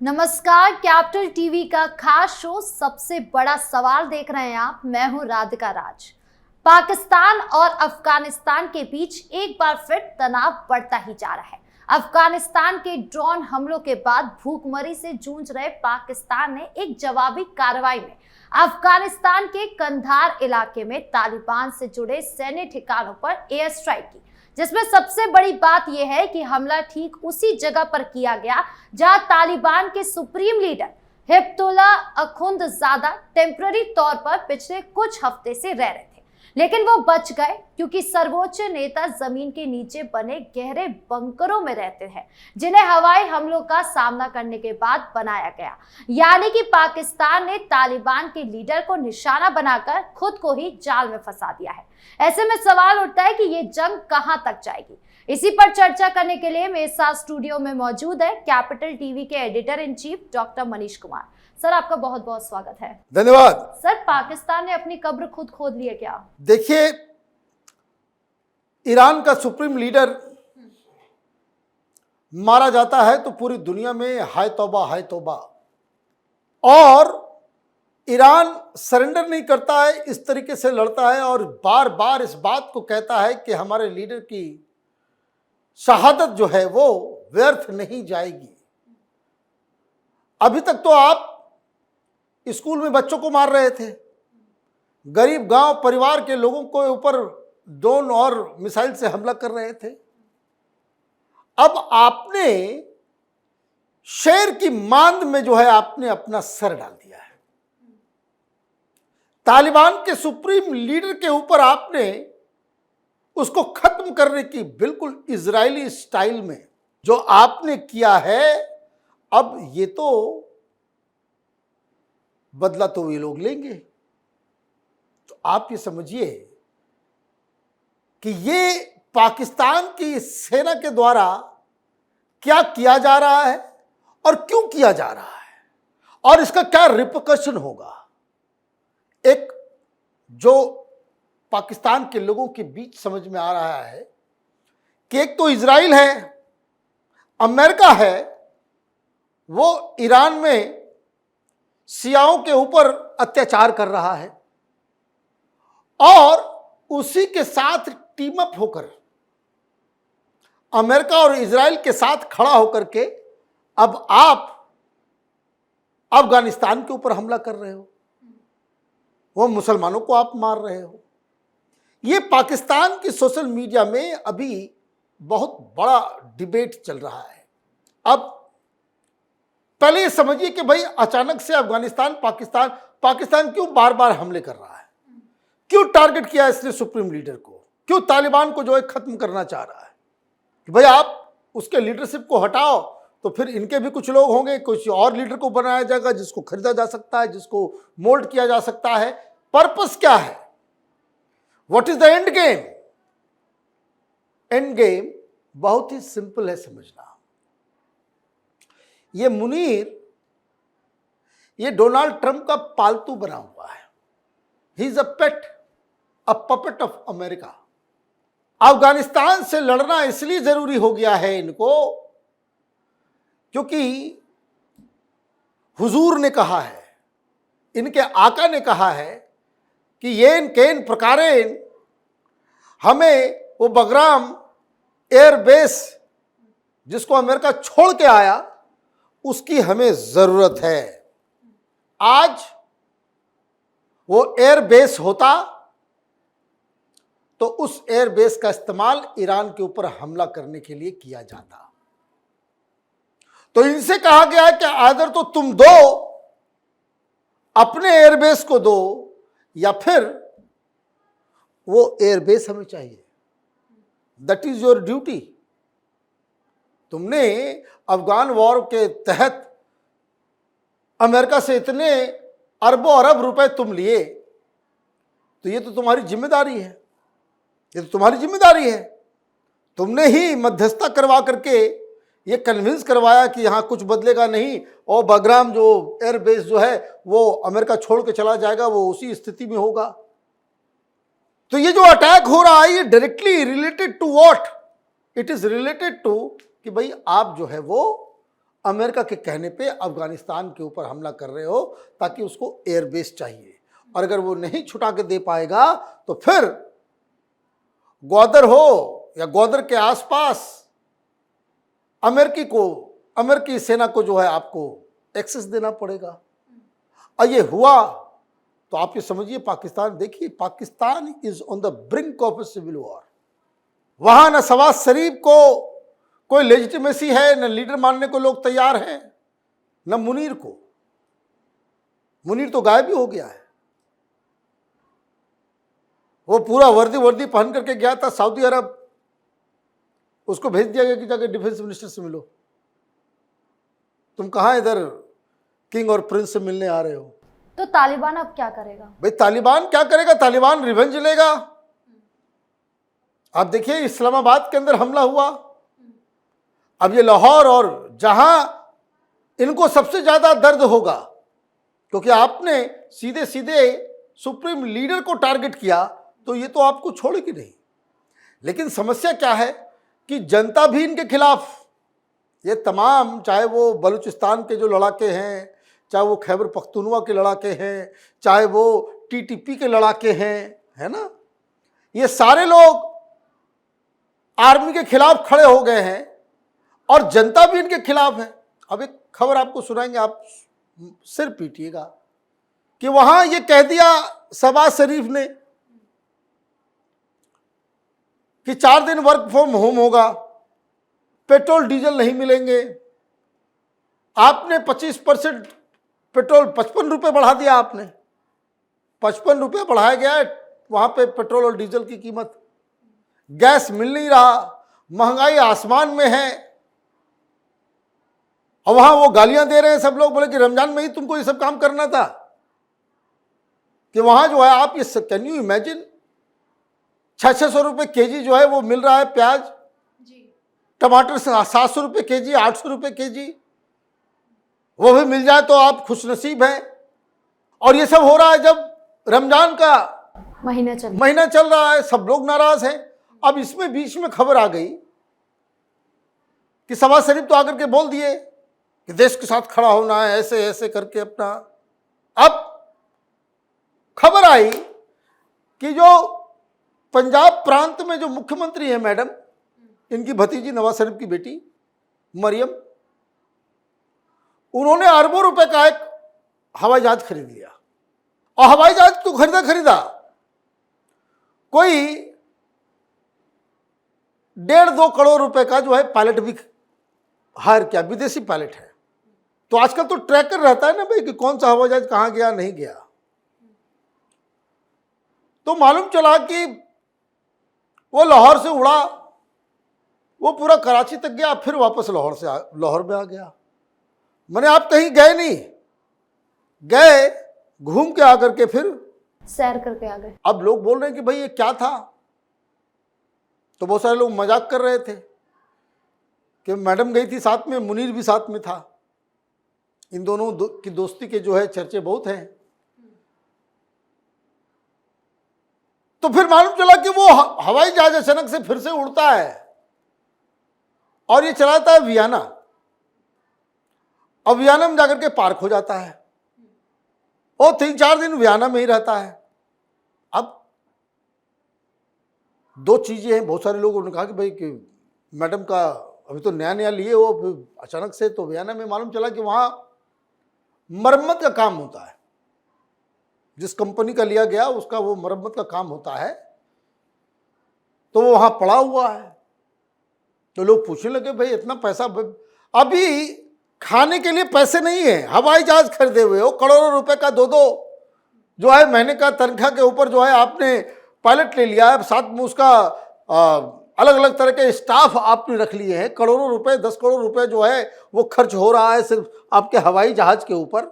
नमस्कार, capital TV का खास शो सबसे बड़ा सवाल देख रहे हैं आप। मैं हूं राधिका राज। पाकिस्तान और अफगानिस्तान के बीच एक बार फिर तनाव बढ़ता ही जा रहा है। अफगानिस्तान के ड्रोन हमलों के बाद भूखमरी से जूझ रहे पाकिस्तान ने एक जवाबी कार्रवाई में अफगानिस्तान के कंधार इलाके में तालिबान से जुड़े सैन्य ठिकानों पर एयर स्ट्राइक की, जिसमें सबसे बड़ी बात यह है कि हमला ठीक उसी जगह पर किया गया जहां तालिबान के supreme leader Hibatullah Akhundzada temporary तौर पर पिछले कुछ हफ्ते से रह रहे थे। लेकिन वो बच गए क्योंकि सर्वोच्च नेता जमीन के नीचे बने गहरे बंकरों में रहते हैं, जिन्हें हवाई हमलों का सामना करने के बाद बनाया गया। यानी कि पाकिस्तान ने तालिबान के लीडर को निशाना बनाकर खुद को ही जाल में फंसा दिया है। ऐसे में सवाल उठता है कि ये जंग कहां तक जाएगी। इसी पर चर्चा करने के लिए मेरे साथ स्टूडियो में मौजूद है कैपिटल टीवी के editor in chief doctor Manish Kumar. Sir, आपका बहुत बहुत स्वागत है। धन्यवाद। सर, पाकिस्तान ने अपनी कब्र खुद खोद ली है क्या? देखिए, ईरान का सुप्रीम लीडर मारा जाता है तो पूरी दुनिया में हाय तौबा हाय तौबा, और ईरान सरेंडर नहीं करता है, इस तरीके से लड़ता है और बार बार इस बात को कहता है कि हमारे लीडर की शहादत जो है वो व्यर्थ नहीं जाएगी। अभी तक तो आप स्कूल में बच्चों को मार रहे थे, गरीब गांव परिवार के लोगों को ऊपर ड्रोन और मिसाइल से हमला कर रहे थे। अब आपने शेर की मांद में जो है आपने अपना सर डाल दिया है। तालिबान के सुप्रीम लीडर के ऊपर आपने उसको खत्म करने की बिल्कुल इजरायली स्टाइल में जो आपने किया है, अब ये तो बदला तो ये लोग लेंगे। तो आप ये समझिए कि ये पाकिस्तान की सेना के द्वारा क्या किया जा रहा है और क्यों किया जा रहा है और इसका क्या रिपरकशन होगा। एक जो पाकिस्तान के लोगों के बीच समझ में आ रहा है कि एक तो इजराइल है, अमेरिका है, वो ईरान में शियाओं के ऊपर अत्याचार कर रहा है और उसी के साथ टीम अप होकर अमेरिका और इजराइल के साथ खड़ा होकर के अब आप अफगानिस्तान के ऊपर हमला कर रहे हो, वो मुसलमानों को आप मार रहे हो। ये पाकिस्तान की सोशल मीडिया में अभी बहुत बड़ा डिबेट चल रहा है। अब पहले ये समझिए कि भाई अचानक से अफगानिस्तान पाकिस्तान क्यों बार बार हमले कर रहा है, क्यों टारगेट किया इसने सुप्रीम लीडर को, क्यों तालिबान को जो है खत्म करना चाह रहा है कि भाई आप उसके लीडरशिप को हटाओ तो फिर इनके भी कुछ लोग होंगे, कुछ और लीडर को बनाया जाएगा जिसको खरीदा जा सकता है, जिसको मोल्ड किया जा सकता है। पर्पस क्या है? What is the end game? End game बहुत ही सिंपल है समझना। ये मुनीर ये डोनाल्ड ट्रंप का पालतू बना हुआ है। He is a pet, a puppet of America. Afghanistan से लड़ना इसलिए जरूरी हो गया है इनको क्योंकि हुजूर ने कहा है, इनके आका ने कहा है कि येन केन प्रकारेन हमें वो बगराम एयरबेस जिसको अमेरिका छोड़ के आया उसकी हमें जरूरत है। आज वो एयरबेस होता तो उस एयरबेस का इस्तेमाल ईरान के ऊपर हमला करने के लिए किया जाता। तो इनसे कहा गया है कि आदर तो तुम दो, अपने एयरबेस को दो, या फिर वो एयरबेस हमें चाहिए। That is your duty. तुमने अफगान वॉर के तहत अमेरिका से इतने अरबों अरब रुपए तुम लिए, तो ये तो तुम्हारी जिम्मेदारी है, ये तो तुम्हारी जिम्मेदारी है। तुमने ही मध्यस्थता करवा करके ये कन्विंस करवाया कि यहाँ कुछ बदलेगा नहीं और बगराम जो एयरबेस जो है वो अमेरिका छोड़ के चला जाएगा, वो उसी स्थिति में होगा। तो ये जो अटैक हो रहा है ये directly related to what? It is related to कि भाई आप जो है वो अमेरिका के कहने पे अफगानिस्तान के ऊपर हमला कर रहे हो ताकि उसको एयरबेस चाहिए, और अगर वो नहीं छुटा के दे पाएगा तो फिर ग्वादर हो या ग्वादर के आसपास अमेरिकी सेना को जो है आपको एक्सेस देना पड़ेगा। और ये हुआ तो आप ये समझिए पाकिस्तान, देखिए Pakistan is on the brink of a civil war. वहां न शहबाज शरीफ को कोई लेजिटिमेसी है, न लीडर मानने को लोग तैयार हैं, न मुनीर को। मुनीर तो गायब ही हो गया है। वो पूरा वर्दी पहन करके गया था सऊदी अरब, उसको भेज दिया गया कि जाकर डिफेंस मिनिस्टर से मिलो। तुम कहां इधर किंग और प्रिंस से मिलने आ रहे हो? तो तालिबान अब क्या करेगा? भाई तालिबान क्या करेगा? तालिबान रिवेंज लेगा। आप देखिए इस्लामाबाद के अंदर हमला हुआ, अब ये लाहौर, और जहां इनको सबसे ज्यादा दर्द होगा क्योंकि आपने सीधे सीधे सुप्रीम लीडर को टारगेट किया, तो ये तो आपको छोड़ेगी नहीं। लेकिन समस्या क्या है कि जनता भी इनके खिलाफ, ये तमाम, चाहे वो बलूचिस्तान के जो लड़ाके हैं, चाहे वो खैबर पख्तूनवा के लड़ाके हैं, चाहे वो टीटीपी के लड़ाके हैं, है ना, ये सारे लोग आर्मी के खिलाफ खड़े हो गए हैं और जनता भी इनके खिलाफ है। अब एक खबर आपको सुनाएंगे, आप सिर पीटिएगा कि वहां ये कह दिया शहबाज शरीफ ने कि 4 दिन वर्क फ्रॉम होम होगा, पेट्रोल डीजल नहीं मिलेंगे। आपने 25% पेट्रोल 55 रुपये बढ़ा दिया, आपने 55 रुपये बढ़ाया गया है वहां पे पेट्रोल और डीजल की कीमत। गैस मिल नहीं रहा, महंगाई आसमान में है, और वहां वो गालियां दे रहे हैं सब लोग, बोले कि रमजान में ही तुमको ये सब काम करना था। कि वहां जो है आप ये, कैन यू इमेजिन, 600 रुपये केजी जो है वो मिल रहा है प्याज जी। टमाटर 700 रुपये केजी, 800 रुपये केजी, वो भी मिल जाए तो आप खुशनसीब हैं। और ये सब हो रहा है जब रमजान का महीना चल रहा है, सब लोग नाराज हैं। अब इसमें बीच में खबर आ गई कि शहबाज शरीफ तो आकर के बोल दिए कि देश के साथ खड़ा होना है, ऐसे ऐसे करके अपना। अब खबर आई कि जो पंजाब प्रांत में जो मुख्यमंत्री है मैडम, इनकी भतीजी नवाज शरीफ की बेटी मरियम, उन्होंने अरबों रुपए का एक हवाई जहाज खरीद लिया। और हवाई जहाज तो खरीदा कोई 1.5-2 करोड़ रुपए का जो है पायलट भी हायर किया, विदेशी पायलट है। तो आजकल तो ट्रैकर रहता है ना भाई कि कौन सा हवाई जहाज कहां गया नहीं गया। तो मालूम चला कि वो लाहौर से उड़ा, वो पूरा कराची तक गया, फिर वापस लाहौर में आ गया। मैंने आप कहीं गए नहीं, गए घूम के आकर के फिर सैर करके आ गए। अब लोग बोल रहे हैं कि भाई ये क्या था, तो बहुत सारे लोग मजाक कर रहे थे कि मैडम गई थी साथ में, मुनीर भी साथ में था। इन दोनों की दोस्ती के जो है चर्चे बहुत हैं। तो फिर मालूम चला कि वो हवाई जहाज अचानक से फिर से उड़ता है और ये चलाता है वियना, और वियना में जाकर के पार्क हो जाता है और 3-4 दिन वियना में ही रहता है। अब 2 चीजें हैं, बहुत सारे लोगों ने कहा कि भाई कि मैडम का अभी तो नया लिए हो, फिर अचानक से तो वियना में मालूम चला कि वहां मरम्मत का काम होता है, जिस कंपनी का लिया गया उसका वो मरम्मत का काम होता है, तो वो वहां पड़ा हुआ है। तो लोग पूछने लगे भाई इतना पैसा, अभी खाने के लिए पैसे नहीं है, हवाई जहाज खरीदे हुए हो, करोड़ों रुपए का 2-2 जो है महीने का तनख्वाह के ऊपर जो है आपने पायलट ले लिया है, साथ में उसका अलग अलग तरह के स्टाफ आपने रख लिए हैं, करोड़ों रुपए 10 करोड़ रुपए जो है वो खर्च हो रहा है सिर्फ आपके हवाई जहाज के ऊपर,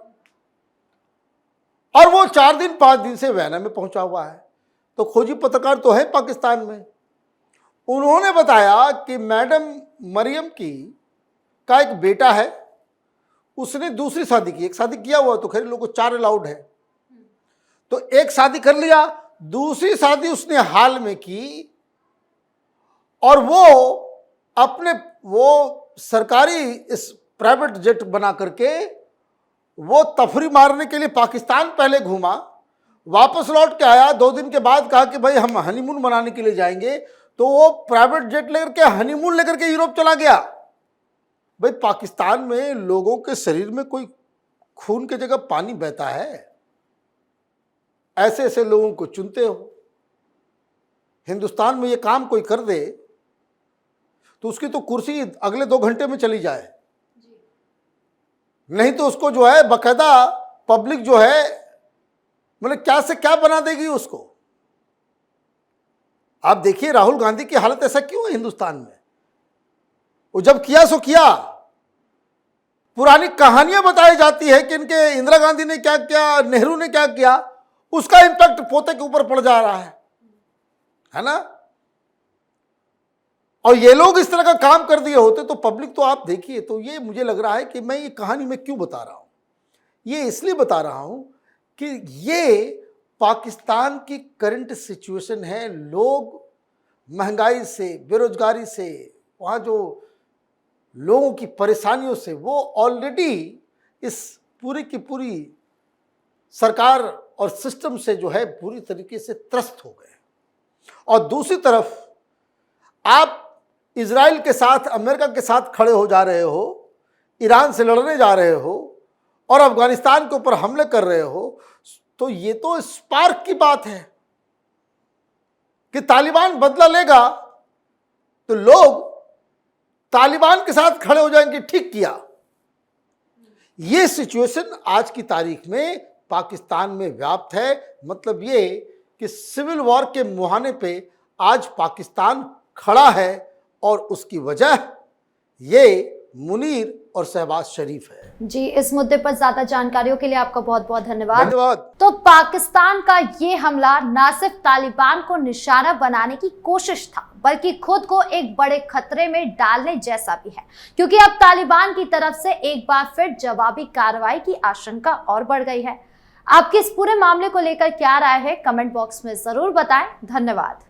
और वो 4 दिन 5 दिन से वियना में पहुंचा हुआ है। तो खोजी पत्रकार तो है पाकिस्तान में, उन्होंने बताया कि मैडम मरियम का एक बेटा है, उसने दूसरी शादी की, एक शादी किया हुआ तो खैर लोगों को 4 अलाउड है, तो एक शादी कर लिया, दूसरी शादी उसने हाल में की, और वो अपने वो सरकारी इस प्राइवेट जेट बना करके वो तफरी मारने के लिए पाकिस्तान पहले घूमा, वापस लौट के आया, 2 दिन के बाद कहा कि भाई हम हनीमून मनाने के लिए जाएंगे, तो वो प्राइवेट जेट लेकर के हनीमून लेकर के यूरोप चला गया। भाई पाकिस्तान में लोगों के शरीर में कोई खून की जगह पानी बहता है? ऐसे ऐसे लोगों को चुनते हो। हिंदुस्तान में ये काम कोई कर दे तो उसकी तो कुर्सी अगले 2 घंटे में चली जाए, नहीं तो उसको जो है बाकायदा पब्लिक जो है मतलब क्या से क्या बना देगी उसको। आप देखिए राहुल गांधी की हालत ऐसा क्यों है हिंदुस्तान में? वो जब किया सो किया, पुरानी कहानियां बताई जाती है कि इनके इंदिरा गांधी ने क्या किया, नेहरू ने क्या किया, उसका इंपैक्ट पोते के ऊपर पड़ जा रहा है ना। और ये लोग इस तरह का काम कर दिए होते तो पब्लिक तो आप देखिए। तो ये मुझे लग रहा है कि मैं ये कहानी में क्यों बता रहा हूं, ये इसलिए बता रहा हूं कि ये पाकिस्तान की करंट सिचुएशन है। लोग महंगाई से, बेरोजगारी से, वहाँ जो लोगों की परेशानियों से वो ऑलरेडी इस पूरी की पूरी सरकार और सिस्टम से जो है पूरी तरीके से त्रस्त हो गए। और दूसरी तरफ आप इजराइल के साथ, अमेरिका के साथ खड़े हो जा रहे हो, ईरान से लड़ने जा रहे हो और अफगानिस्तान के ऊपर हमले कर रहे हो, तो ये तो स्पार्क की बात है कि तालिबान बदला लेगा तो लोग तालिबान के साथ खड़े हो जाएंगे, ठीक किया। ये सिचुएशन आज की तारीख में पाकिस्तान में व्याप्त है। मतलब ये कि सिविल वॉर के मुहाने पे आज पाकिस्तान खड़ा है और उसकी वजह ये मुनीर और शहबाज शरीफ है। जी, इस मुद्दे पर ज्यादा जानकारियों के लिए आपका बहुत बहुत धन्यवाद। तो पाकिस्तान का ये हमला न सिर्फ तालिबान को निशाना बनाने की कोशिश था, बल्कि खुद को एक बड़े खतरे में डालने जैसा भी है, क्योंकि अब तालिबान की तरफ से एक बार फिर जवाबी कार्रवाई की आशंका और बढ़ गई है। आपकी इस पूरे मामले को लेकर क्या राय है, कमेंट बॉक्स में जरूर बताएं। धन्यवाद।